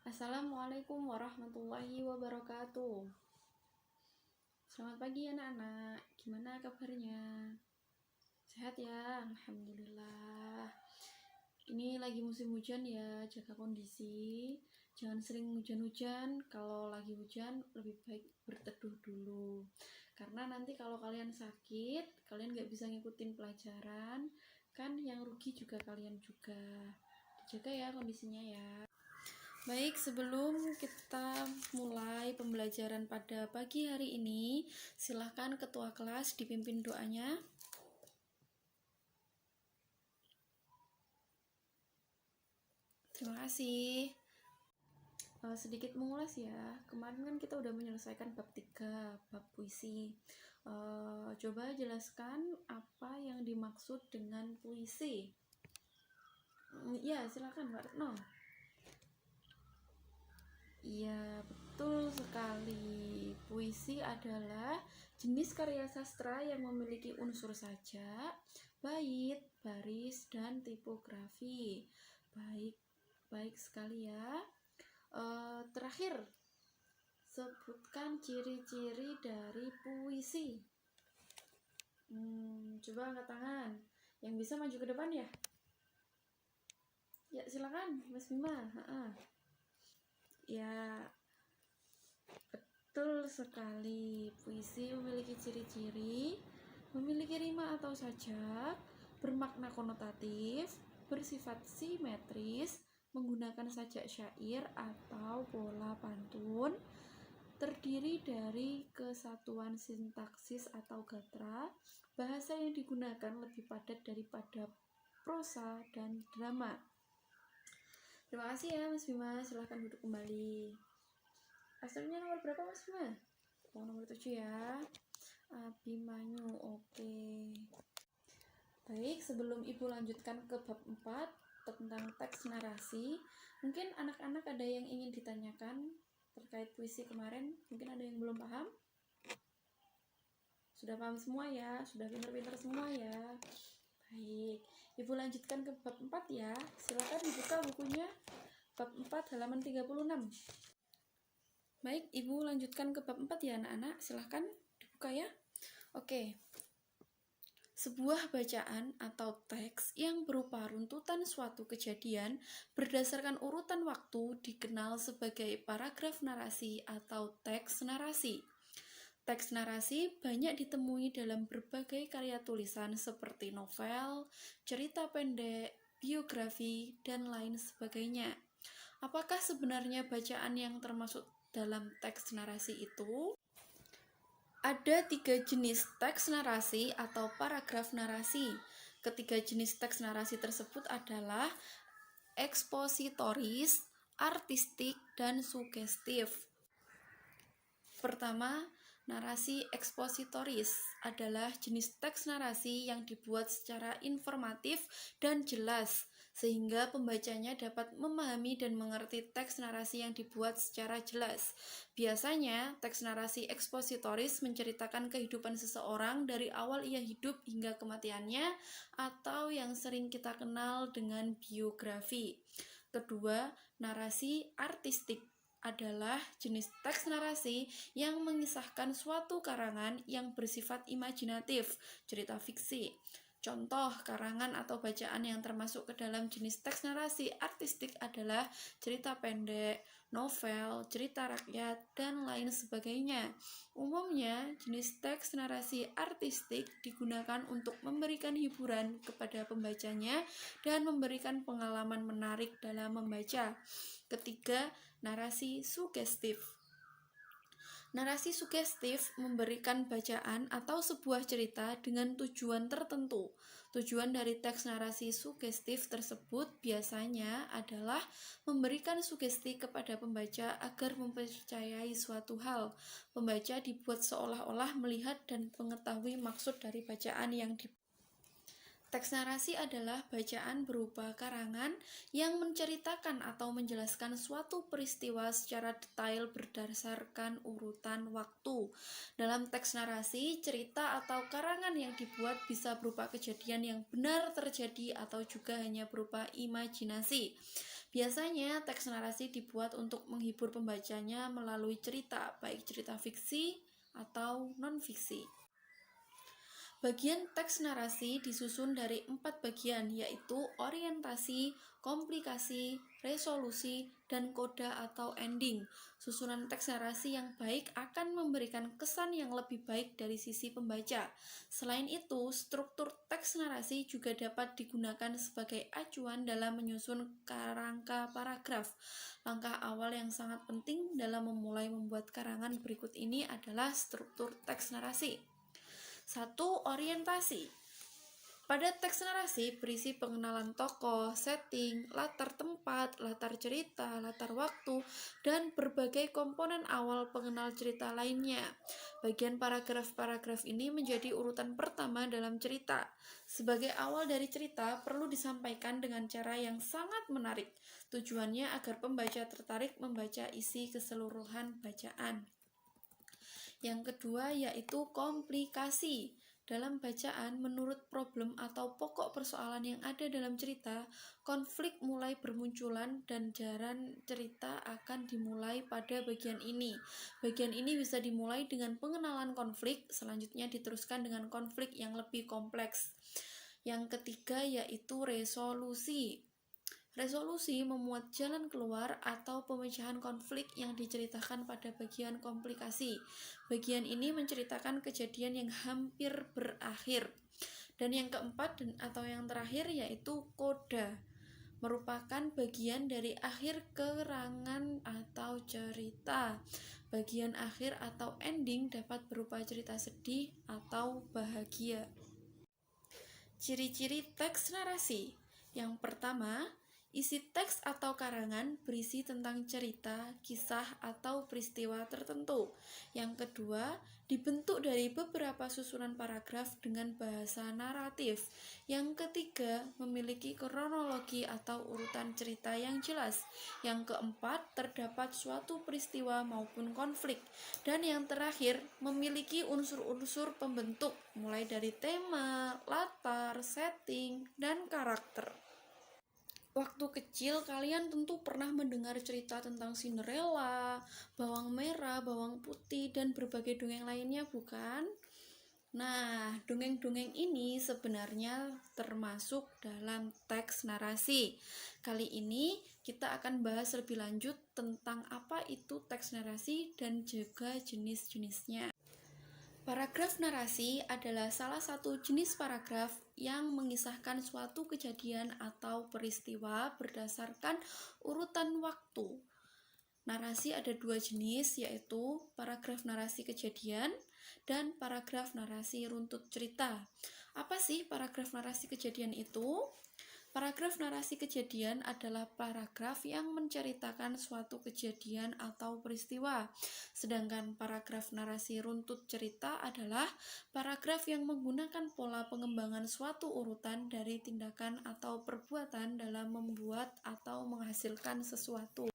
Assalamualaikum warahmatullahi wabarakatuh. Selamat pagi anak-anak. Gimana kabarnya? Sehat ya? Alhamdulillah. Ini lagi musim hujan ya, jaga kondisi. Jangan sering hujan-hujan. Kalau lagi hujan lebih baik berteduh dulu. Karena nanti kalau kalian sakit, kalian nggak bisa ngikutin pelajaran. Kan yang rugi juga kalian juga. Dijaga ya kondisinya ya. Baik, sebelum kita mulai pembelajaran pada pagi hari ini, silahkan ketua kelas dipimpin doanya. Terima kasih. Sedikit mengulas ya, kemarin kan kita udah menyelesaikan bab 3, bab puisi. Coba jelaskan apa yang dimaksud dengan puisi. Ya, silakan Mbak Retno. Iya, betul sekali. Puisi adalah jenis karya sastra yang memiliki unsur sajak, bait, baris, dan tipografi. Baik sekali ya. Terakhir, sebutkan ciri-ciri dari puisi. Coba angkat tangan. Yang bisa maju ke depan ya? Ya, silakan, Mas Bima. Ya, betul sekali. Puisi memiliki ciri-ciri, memiliki rima atau sajak, bermakna konotatif, bersifat simetris, menggunakan sajak syair atau pola pantun, terdiri dari kesatuan sintaksis atau gatra, bahasa yang digunakan lebih padat daripada prosa dan drama. Terima kasih ya Mas Bima, silahkan duduk kembali. Asalnya nomor berapa Mas Bima? Nomor 7 ya. Abimanyu, oke. Baik, sebelum Ibu lanjutkan ke bab 4 tentang teks narasi, mungkin anak-anak ada yang ingin ditanyakan terkait puisi kemarin, mungkin ada yang belum paham? Sudah paham semua ya? Sudah pintar-pintar semua ya? Baik, Ibu lanjutkan ke bab 4 ya. Silakan dibuka bukunya, bab 4 halaman 36. Baik, Ibu lanjutkan ke bab 4 ya anak-anak. Silakan dibuka ya. Oke. Sebuah bacaan atau teks yang berupa runtutan suatu kejadian berdasarkan urutan waktu dikenal sebagai paragraf narasi atau teks narasi. Teks narasi banyak ditemui dalam berbagai karya tulisan seperti novel, cerita pendek, biografi, dan lain sebagainya. Apakah sebenarnya bacaan yang termasuk dalam teks narasi itu? Ada 3 jenis teks narasi atau paragraf narasi. Ketiga jenis teks narasi tersebut adalah ekspositoris, artistik, dan sugestif. Pertama, narasi ekspositoris adalah jenis teks narasi yang dibuat secara informatif dan jelas, sehingga pembacanya dapat memahami dan mengerti teks narasi yang dibuat secara jelas. Biasanya, teks narasi ekspositoris menceritakan kehidupan seseorang dari awal ia hidup hingga kematiannya, atau yang sering kita kenal dengan biografi. Kedua, narasi artistik adalah jenis teks narasi yang mengisahkan suatu karangan yang bersifat imajinatif, cerita fiksi. Contoh karangan atau bacaan yang termasuk ke dalam jenis teks narasi artistik adalah cerita pendek, novel, cerita rakyat, dan lain sebagainya. Umumnya, jenis teks narasi artistik digunakan untuk memberikan hiburan kepada pembacanya dan memberikan pengalaman menarik dalam membaca. Ketiga, narasi sugestif. Narasi sugestif memberikan bacaan atau sebuah cerita dengan tujuan tertentu. Tujuan dari teks narasi sugestif tersebut biasanya adalah memberikan sugesti kepada pembaca agar mempercayai suatu hal. Pembaca dibuat seolah-olah melihat dan mengetahui maksud dari bacaan yang dibaca. Teks narasi adalah bacaan berupa karangan yang menceritakan atau menjelaskan suatu peristiwa secara detail berdasarkan urutan waktu. Dalam teks narasi, cerita atau karangan yang dibuat bisa berupa kejadian yang benar terjadi atau juga hanya berupa imajinasi. Biasanya teks narasi dibuat untuk menghibur pembacanya melalui cerita, baik cerita fiksi atau non-fiksi. Bagian teks narasi disusun dari 4 bagian, yaitu orientasi, komplikasi, resolusi, dan koda atau ending. Susunan teks narasi yang baik akan memberikan kesan yang lebih baik dari sisi pembaca. Selain itu, struktur teks narasi juga dapat digunakan sebagai acuan dalam menyusun kerangka paragraf. Langkah awal yang sangat penting dalam memulai membuat karangan berikut ini adalah struktur teks narasi. 1. Orientasi. Pada teks narasi berisi pengenalan tokoh, setting, latar tempat, latar cerita, latar waktu, dan berbagai komponen awal pengenal cerita lainnya. Bagian paragraf-paragraf ini menjadi urutan pertama dalam cerita. Sebagai awal dari cerita perlu disampaikan dengan cara yang sangat menarik. Tujuannya agar pembaca tertarik membaca isi keseluruhan bacaan. Yang kedua yaitu komplikasi. Dalam bacaan, menurut problem atau pokok persoalan yang ada dalam cerita, konflik mulai bermunculan dan jalan cerita akan dimulai pada bagian ini. Bagian ini bisa dimulai dengan pengenalan konflik, selanjutnya diteruskan dengan konflik yang lebih kompleks. Yang ketiga yaitu resolusi. Resolusi memuat jalan keluar atau pemecahan konflik yang diceritakan pada bagian komplikasi. Bagian ini menceritakan kejadian yang hampir berakhir. Dan yang keempat atau yang terakhir yaitu koda, merupakan bagian dari akhir kerangan atau cerita. Bagian akhir atau ending dapat berupa cerita sedih atau bahagia. Ciri-ciri teks narasi. Yang pertama, isi teks atau karangan berisi tentang cerita, kisah, atau peristiwa tertentu. Yang kedua, dibentuk dari beberapa susunan paragraf dengan bahasa naratif. Yang ketiga, memiliki kronologi atau urutan cerita yang jelas. Yang keempat, terdapat suatu peristiwa maupun konflik. Dan yang terakhir, memiliki unsur-unsur pembentuk, mulai dari tema, latar, setting, dan karakter. Waktu kecil kalian tentu pernah mendengar cerita tentang Cinderella, bawang merah, bawang putih, dan berbagai dongeng lainnya, bukan? Nah, dongeng-dongeng ini sebenarnya termasuk dalam teks narasi. Kali ini kita akan bahas lebih lanjut tentang apa itu teks narasi dan juga jenis-jenisnya. Paragraf narasi adalah salah satu jenis paragraf yang mengisahkan suatu kejadian atau peristiwa berdasarkan urutan waktu. Narasi ada dua jenis, yaitu paragraf narasi kejadian dan paragraf narasi runtut cerita. Apa sih paragraf narasi kejadian itu? Paragraf narasi kejadian adalah paragraf yang menceritakan suatu kejadian atau peristiwa. Sedangkan paragraf narasi runtut cerita adalah paragraf yang menggunakan pola pengembangan suatu urutan dari tindakan atau perbuatan dalam membuat atau menghasilkan sesuatu.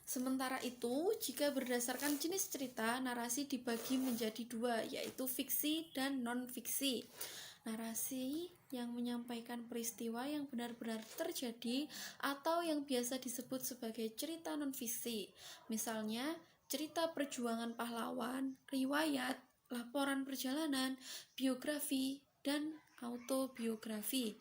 Sementara itu, jika berdasarkan jenis cerita, narasi dibagi menjadi dua, yaitu fiksi dan non-fiksi. Narasi yang menyampaikan peristiwa yang benar-benar terjadi atau yang biasa disebut sebagai cerita non-fiksi. Misalnya, cerita perjuangan pahlawan, riwayat, laporan perjalanan, biografi, dan autobiografi.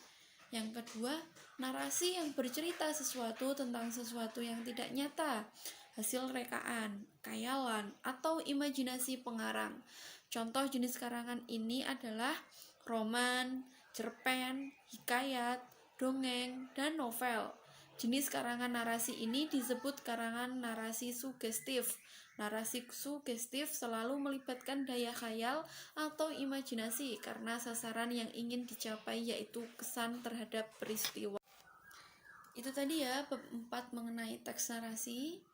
Yang kedua, narasi yang bercerita sesuatu tentang sesuatu yang tidak nyata, hasil rekaan, khayalan, atau imajinasi pengarang. Contoh jenis karangan ini adalah roman, cerpen, hikayat, dongeng, dan novel. Jenis karangan narasi ini disebut karangan narasi sugestif. Narasi sugestif selalu melibatkan daya khayal atau imajinasi karena sasaran yang ingin dicapai yaitu kesan terhadap peristiwa. Itu tadi ya bab 4 mengenai teks narasi.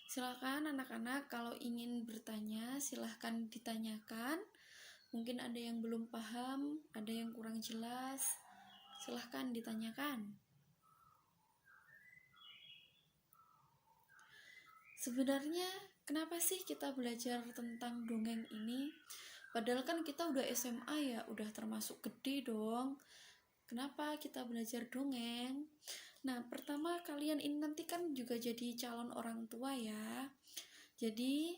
Silakan anak-anak kalau ingin bertanya silahkan ditanyakan. Mungkin ada yang belum paham, ada yang kurang jelas. Silahkan ditanyakan. Sebenarnya kenapa sih kita belajar tentang dongeng ini? Padahal kan kita udah SMA ya, udah termasuk gede dong. Kenapa kita belajar dongeng? Nah, pertama kalian ini nanti kan juga jadi calon orang tua ya. Jadi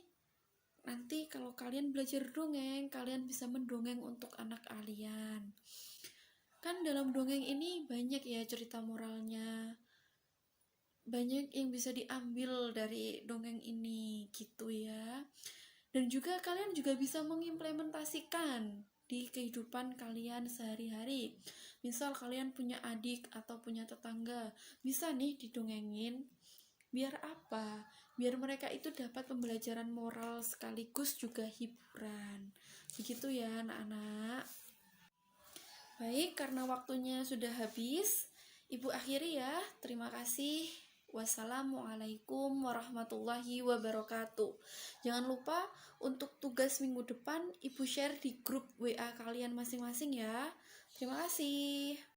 nanti kalau kalian belajar dongeng, kalian bisa mendongeng untuk anak kalian. Kan dalam dongeng ini banyak ya cerita moralnya, banyak yang bisa diambil dari dongeng ini gitu ya. Dan juga kalian juga bisa mengimplementasikan di kehidupan kalian sehari-hari. Misal kalian punya adik atau punya tetangga, bisa nih didongengin. Biar apa? Biar mereka itu dapat pembelajaran moral sekaligus juga hiburan. Begitu ya anak-anak. Baik, karena waktunya sudah habis, Ibu akhiri ya. Terima kasih. Wassalamualaikum warahmatullahi wabarakatuh. Jangan lupa untuk tugas minggu depan Ibu share di grup WA kalian masing-masing ya. Terima kasih.